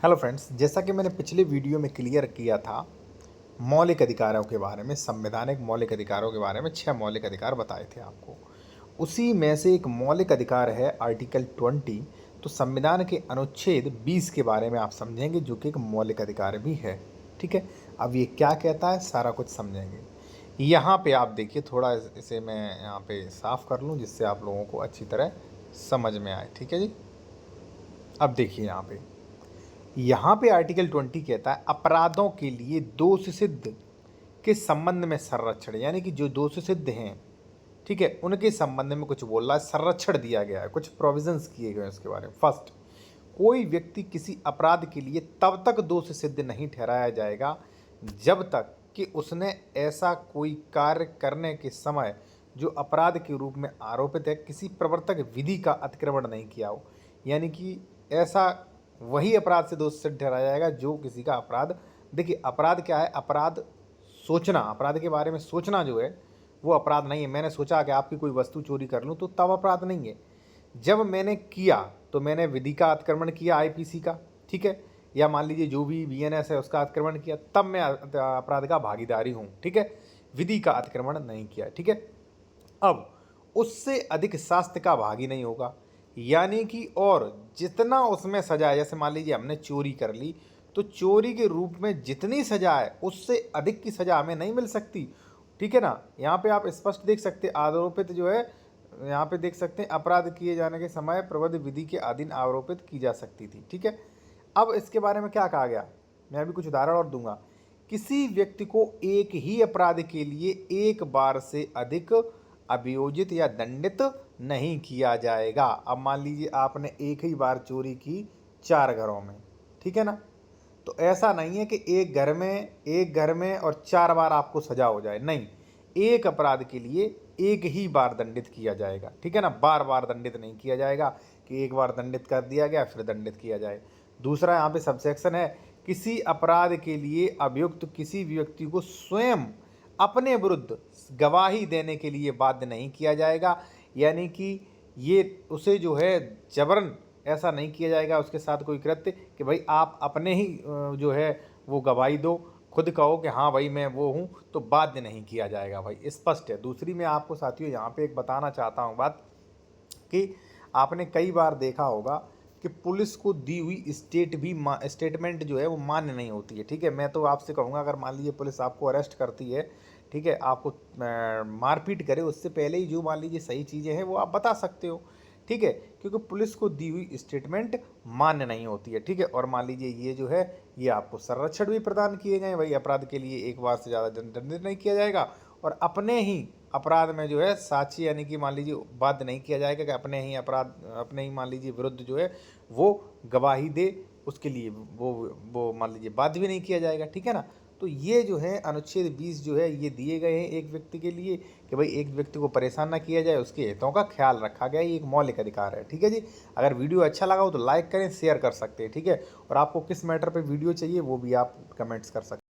Hello friends, जैसा कि मैंने पिछले वीडियो में क्लियर किया था मौलिक अधिकारों के बारे में, संवैधानिक मौलिक अधिकारों के बारे में 6 मौलिक अधिकार बताए थे आपको। उसी में से एक मौलिक अधिकार है आर्टिकल 20। तो संविधान के अनुच्छेद 20 के बारे में आप समझेंगे, जो कि एक मौलिक अधिकार भी है। ठीक है, अब ये क्या कहता है सारा कुछ समझेंगे। यहाँ पे आप देखिए, थोड़ा इसे मैं यहाँ पे साफ कर लूँ जिससे आप लोगों को अच्छी तरह समझ में आए। ठीक है जी, अब देखिए यहाँ पे आर्टिकल 20 कहता है अपराधों के लिए दोष सिद्ध के संबंध में संरक्षण, यानी कि जो दोष सिद्ध हैं, ठीक है, उनके संबंध में कुछ बोल रहा है, संरक्षण दिया गया है, कुछ प्रोविजंस किए गए हैं उसके बारे में। फर्स्ट, कोई व्यक्ति किसी अपराध के लिए तब तक दोष सिद्ध नहीं ठहराया जाएगा जब तक कि उसने ऐसा कोई कार्य करने के समय जो अपराध के रूप में आरोपित है किसी प्रवर्तक विधि का अतिक्रमण नहीं किया हो। यानी कि ऐसा वही अपराध से दोष सिद्ध ठहराया जाएगा जो किसी का अपराध, देखिए अपराध क्या है, अपराध सोचना, अपराध के बारे में सोचना जो है वो अपराध नहीं है। मैंने सोचा कि आपकी कोई वस्तु चोरी कर लूँ तो तब अपराध नहीं है। जब मैंने किया तो मैंने विधि का अतिक्रमण किया, आईपीसी का, ठीक है, या मान लीजिए जो भी बीएनएस है उसका अतिक्रमण किया, तब मैं अपराध का भागीदारी हूँ। ठीक है, विधि का अतिक्रमण नहीं किया। ठीक है, अब उससे अधिक शास्त्र का भागी नहीं होगा। यानी कि और जितना उसमें सजा है, जैसे मान लीजिए हमने चोरी कर ली तो चोरी के रूप में जितनी सजा है उससे अधिक की सजा हमें नहीं मिल सकती। ठीक है ना, यहाँ पे आप स्पष्ट देख सकते हैं आरोपित जो है, यहाँ पे देख सकते हैं अपराध किए जाने के समय प्रबंध विधि के अधीन आरोपित की जा सकती थी। ठीक है, अब इसके बारे में क्या कहा गया, मैं भी कुछ उदाहरण और दूंगा। किसी व्यक्ति को एक ही अपराध के लिए एक बार से अधिक अभियोजित या दंडित नहीं किया जाएगा। अब मान लीजिए आपने एक ही बार चोरी की 4 घरों में, ठीक है ना, तो ऐसा नहीं है कि एक घर में और 4 बार आपको सजा हो जाए, नहीं, एक अपराध के लिए एक ही बार दंडित किया जाएगा। ठीक है ना, बार बार दंडित नहीं किया जाएगा कि एक बार दंडित कर दिया गया फिर दंडित किया जाए। दूसरा यहाँ पे सबसेक्शन है, किसी अपराध के लिए अभियुक्त किसी व्यक्ति को स्वयं अपने विरुद्ध गवाही देने के लिए बाध्य नहीं किया जाएगा। यानी कि ये उसे जो है जबरन ऐसा नहीं किया जाएगा उसके साथ कोई कृत्य कि भाई आप अपने ही जो है वो गवाही दो, खुद कहो कि हाँ भाई मैं वो हूँ, तो बाध्य नहीं किया जाएगा। भाई स्पष्ट है। दूसरी मैं आपको साथियों यहाँ पे एक बताना चाहता हूँ बात, कि आपने कई बार देखा होगा कि पुलिस को दी हुई स्टेटमेंट जो है वो मान्य नहीं होती है। ठीक है, मैं तो आपसे कहूँगा अगर मान लीजिए पुलिस आपको अरेस्ट करती है, ठीक है, आपको मारपीट करे, उससे पहले ही जो मान लीजिए सही चीज़ें हैं वो आप बता सकते हो। ठीक है, क्योंकि पुलिस को दी हुई स्टेटमेंट मान्य नहीं होती है। ठीक है, और मान लीजिए ये जो है ये आपको संरक्षण भी प्रदान किए गए, वही अपराध के लिए एक बार से ज़्यादा दंडित नहीं किया जाएगा, और अपने ही अपराध में जो है साक्षी, यानी कि मान लीजिए बाध्य नहीं किया जाएगा कि अपने ही मान लीजिए विरुद्ध जो है वो गवाही दे, उसके लिए वो मान लीजिए बाध्य भी नहीं किया जाएगा। ठीक है ना, तो ये जो है अनुच्छेद 20 जो है ये दिए गए हैं एक व्यक्ति के लिए कि भाई एक व्यक्ति को परेशान ना किया जाए, उसके हितों का ख्याल रखा गया, ये एक मौलिक अधिकार है। ठीक है जी, अगर वीडियो अच्छा लगा हो तो लाइक करें, शेयर कर सकते हैं। ठीक है, और आपको किस मैटर पे वीडियो चाहिए वो भी आप कमेंट्स कर सकते हैं।